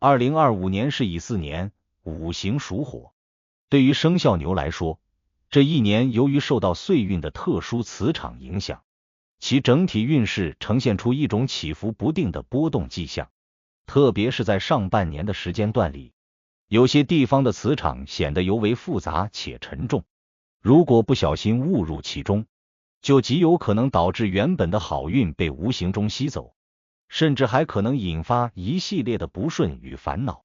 2025年是乙巳年，五行属火。对于生肖牛来说，这一年由于受到岁运的特殊磁场影响，其整体运势呈现出一种起伏不定的波动迹象。特别是在上半年的时间段里，有些地方的磁场显得尤为复杂且沉重，如果不小心误入其中，就极有可能导致原本的好运被无形中吸走，甚至还可能引发一系列的不顺与烦恼。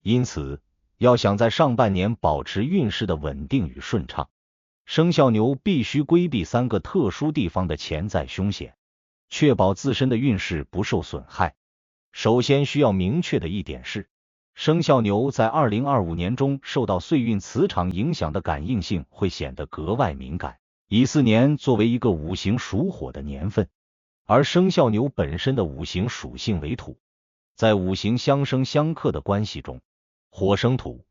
因此，要想在上半年保持运势的稳定与顺畅，生肖牛必须规避3个特殊地方的潜在凶险，确保自身的运势不受损害。首先需要明确的一点是，生肖牛在2025年中受到岁运磁场影响的感应性会显得格外敏感。乙巳年作为一个五行属火的年份，而生肖牛本身的五行属性为土，在五行相生相克的关系中，火生土，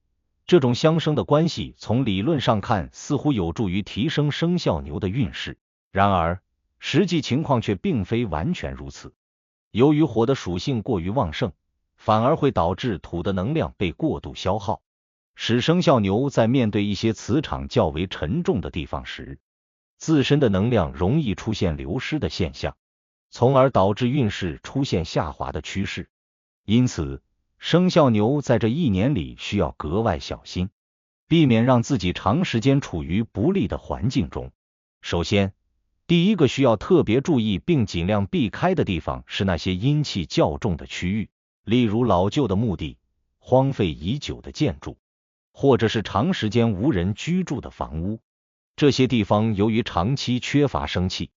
这种相生的关系从理论上看似乎有助于提升生肖牛的运势，然而实际情况却并非完全如此。由于火的属性过于旺盛，反而会导致土的能量被过度消耗，使生肖牛在面对一些磁场较为沉重的地方时，自身的能量容易出现流失的现象，从而导致运势出现下滑的趋势。因此，生肖牛在这一年里需要格外小心，避免让自己长时间处于不利的环境中。首先，第一个需要特别注意并尽量避开的地方是那些阴气较重的区域，例如老旧的墓地、荒废已久的建筑，或者是长时间无人居住的房屋。这些地方由于长期缺乏生气，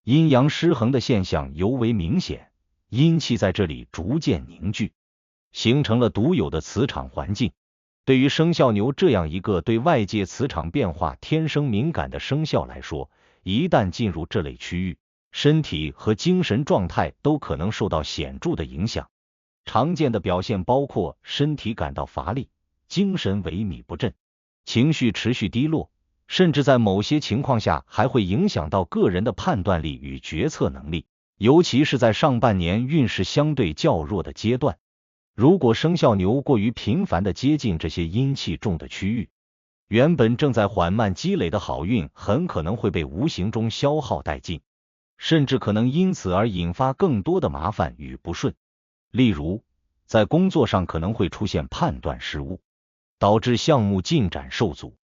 阴阳失衡的现象尤为明显，阴气在这里逐渐凝聚，形成了独有的磁场环境。对于生肖牛这样一个对外界磁场变化天生敏感的生肖来说，一旦进入这类区域，身体和精神状态都可能受到显著的影响。常见的表现包括身体感到乏力、精神萎靡不振、情绪持续低落，甚至在某些情况下还会影响到个人的判断力与决策能力，尤其是在上半年运势相对较弱的阶段。如果生肖牛过于频繁地接近这些阴气重的区域，原本正在缓慢积累的好运很可能会被无形中消耗殆尽，甚至可能因此而引发更多的麻烦与不顺。例如，在工作上可能会出现判断失误，导致项目进展受阻；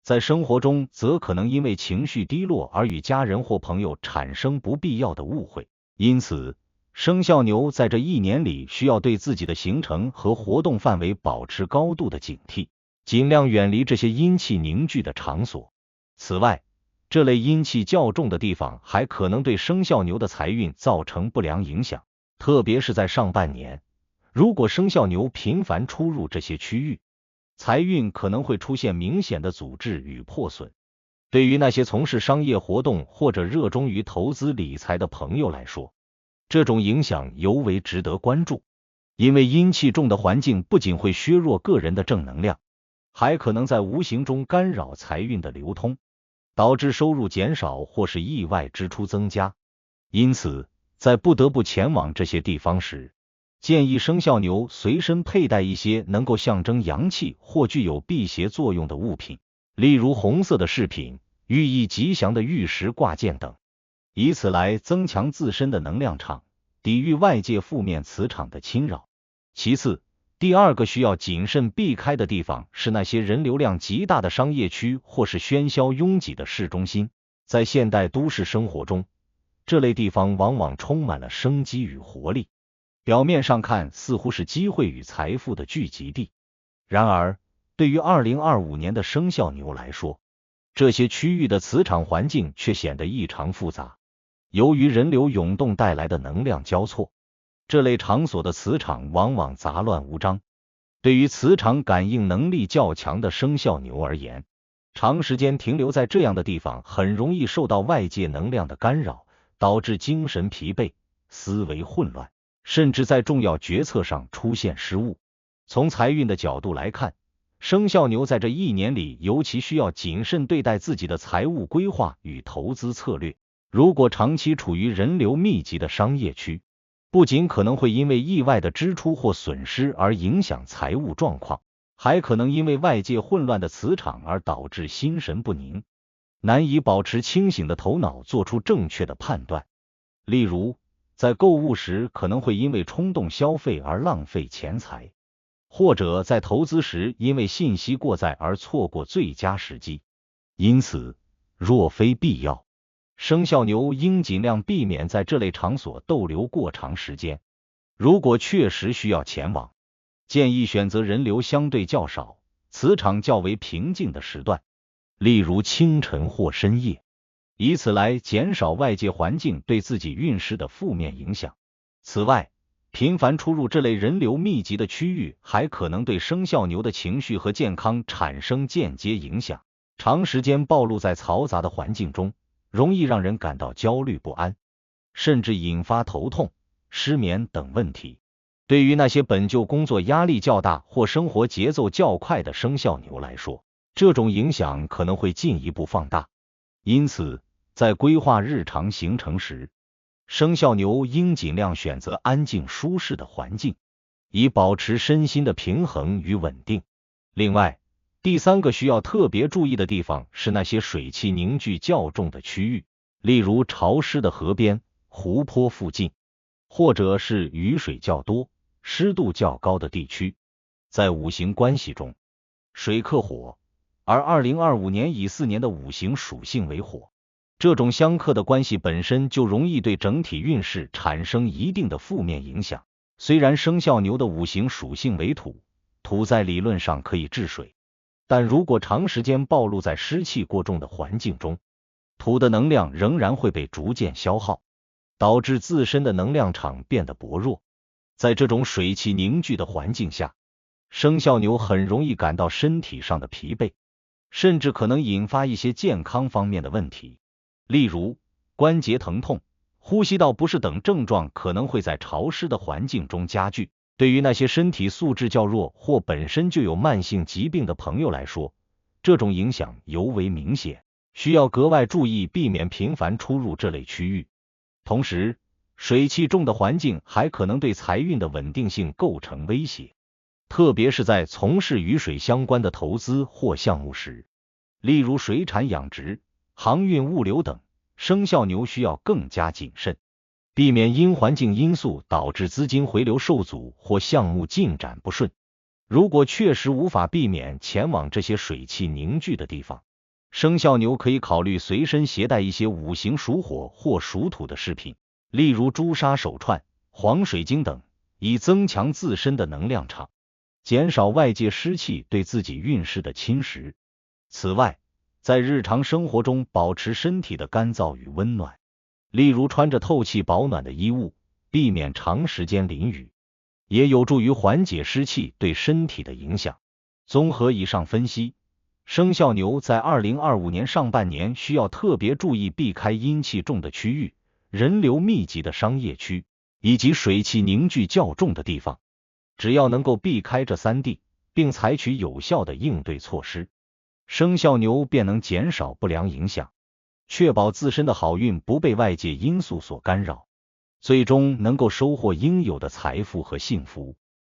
在生活中则可能因为情绪低落而与家人或朋友产生不必要的误会。因此，生肖牛在这一年里需要对自己的行程和活动范围保持高度的警惕，尽量远离这些阴气凝聚的场所。此外，这类阴气较重的地方还可能对生肖牛的财运造成不良影响，特别是在上半年，如果生肖牛频繁出入这些区域，财运可能会出现明显的阻滞与破损。对于那些从事商业活动或者热衷于投资理财的朋友来说，这种影响尤为值得关注，因为阴气重的环境不仅会削弱个人的正能量，还可能在无形中干扰财运的流通，导致收入减少或是意外支出增加。因此，在不得不前往这些地方时，建议生肖牛随身佩戴一些能够象征阳气或具有辟邪作用的物品，例如红色的饰品、寓意吉祥的玉石挂件等，以此来增强自身的能量场，抵御外界负面磁场的侵扰。其次，第二个需要谨慎避开的地方是那些人流量极大的商业区或是喧嚣拥挤的市中心。在现代都市生活中，这类地方往往充满了生机与活力，表面上看似乎是机会与财富的聚集地。然而，对于2025年的生肖牛来说，这些区域的磁场环境却显得异常复杂。由于人流涌动带来的能量交错，这类场所的磁场往往杂乱无章。对于磁场感应能力较强的生肖牛而言，长时间停留在这样的地方很容易受到外界能量的干扰，导致精神疲惫、思维混乱，甚至在重要决策上出现失误。从财运的角度来看，生肖牛在这一年里尤其需要谨慎对待自己的财务规划与投资策略。如果长期处于人流密集的商业区，不仅可能会因为意外的支出或损失而影响财务状况，还可能因为外界混乱的磁场而导致心神不宁，难以保持清醒的头脑做出正确的判断。例如，在购物时可能会因为冲动消费而浪费钱财，或者在投资时因为信息过载而错过最佳时机。因此，若非必要，生肖牛应尽量避免在这类场所逗留过长时间。如果确实需要前往，建议选择人流相对较少、磁场较为平静的时段，例如清晨或深夜，以此来减少外界环境对自己运势的负面影响。此外，频繁出入这类人流密集的区域，还可能对生肖牛的情绪和健康产生间接影响。长时间暴露在嘈杂的环境中，容易让人感到焦虑不安，甚至引发头痛、失眠等问题。对于那些本就工作压力较大或生活节奏较快的生肖牛来说，这种影响可能会进一步放大。因此，在规划日常行程时，生肖牛应尽量选择安静舒适的环境，以保持身心的平衡与稳定。另外，第三个需要特别注意的地方是那些水汽凝聚较重的区域，例如潮湿的河边、湖泊附近，或者是雨水较多、湿度较高的地区。在五行关系中，水克火，而2025年乙巳年的五行属性为火，这种相克的关系本身就容易对整体运势产生一定的负面影响。虽然生肖牛的五行属性为土，土在理论上可以治水，但如果长时间暴露在湿气过重的环境中，土的能量仍然会被逐渐消耗，导致自身的能量场变得薄弱。在这种水气凝聚的环境下，生肖牛很容易感到身体上的疲惫，甚至可能引发一些健康方面的问题，例如关节疼痛、呼吸道不适等症状可能会在潮湿的环境中加剧。对于那些身体素质较弱或本身就有慢性疾病的朋友来说，这种影响尤为明显，需要格外注意避免频繁出入这类区域。同时，水气重的环境还可能对财运的稳定性构成威胁，特别是在从事与水相关的投资或项目时，例如水产养殖、航运物流等，生肖牛需要更加谨慎，避免因环境因素导致资金回流受阻或项目进展不顺。如果确实无法避免前往这些水汽凝聚的地方，生肖牛可以考虑随身携带一些五行属火或属土的饰品，例如朱砂手串、黄水晶等，以增强自身的能量场，减少外界湿气对自己运势的侵蚀。此外，在日常生活中保持身体的干燥与温暖，例如穿着透气保暖的衣物，避免长时间淋雨，也有助于缓解湿气对身体的影响。综合以上分析，生肖牛在2025年上半年需要特别注意避开阴气重的区域、人流密集的商业区以及水气凝聚较重的地方。只要能够避开这三地，并采取有效的应对措施，生肖牛便能减少不良影响，确保自身的好运不被外界因素所干扰，最终能够收获应有的财富和幸福。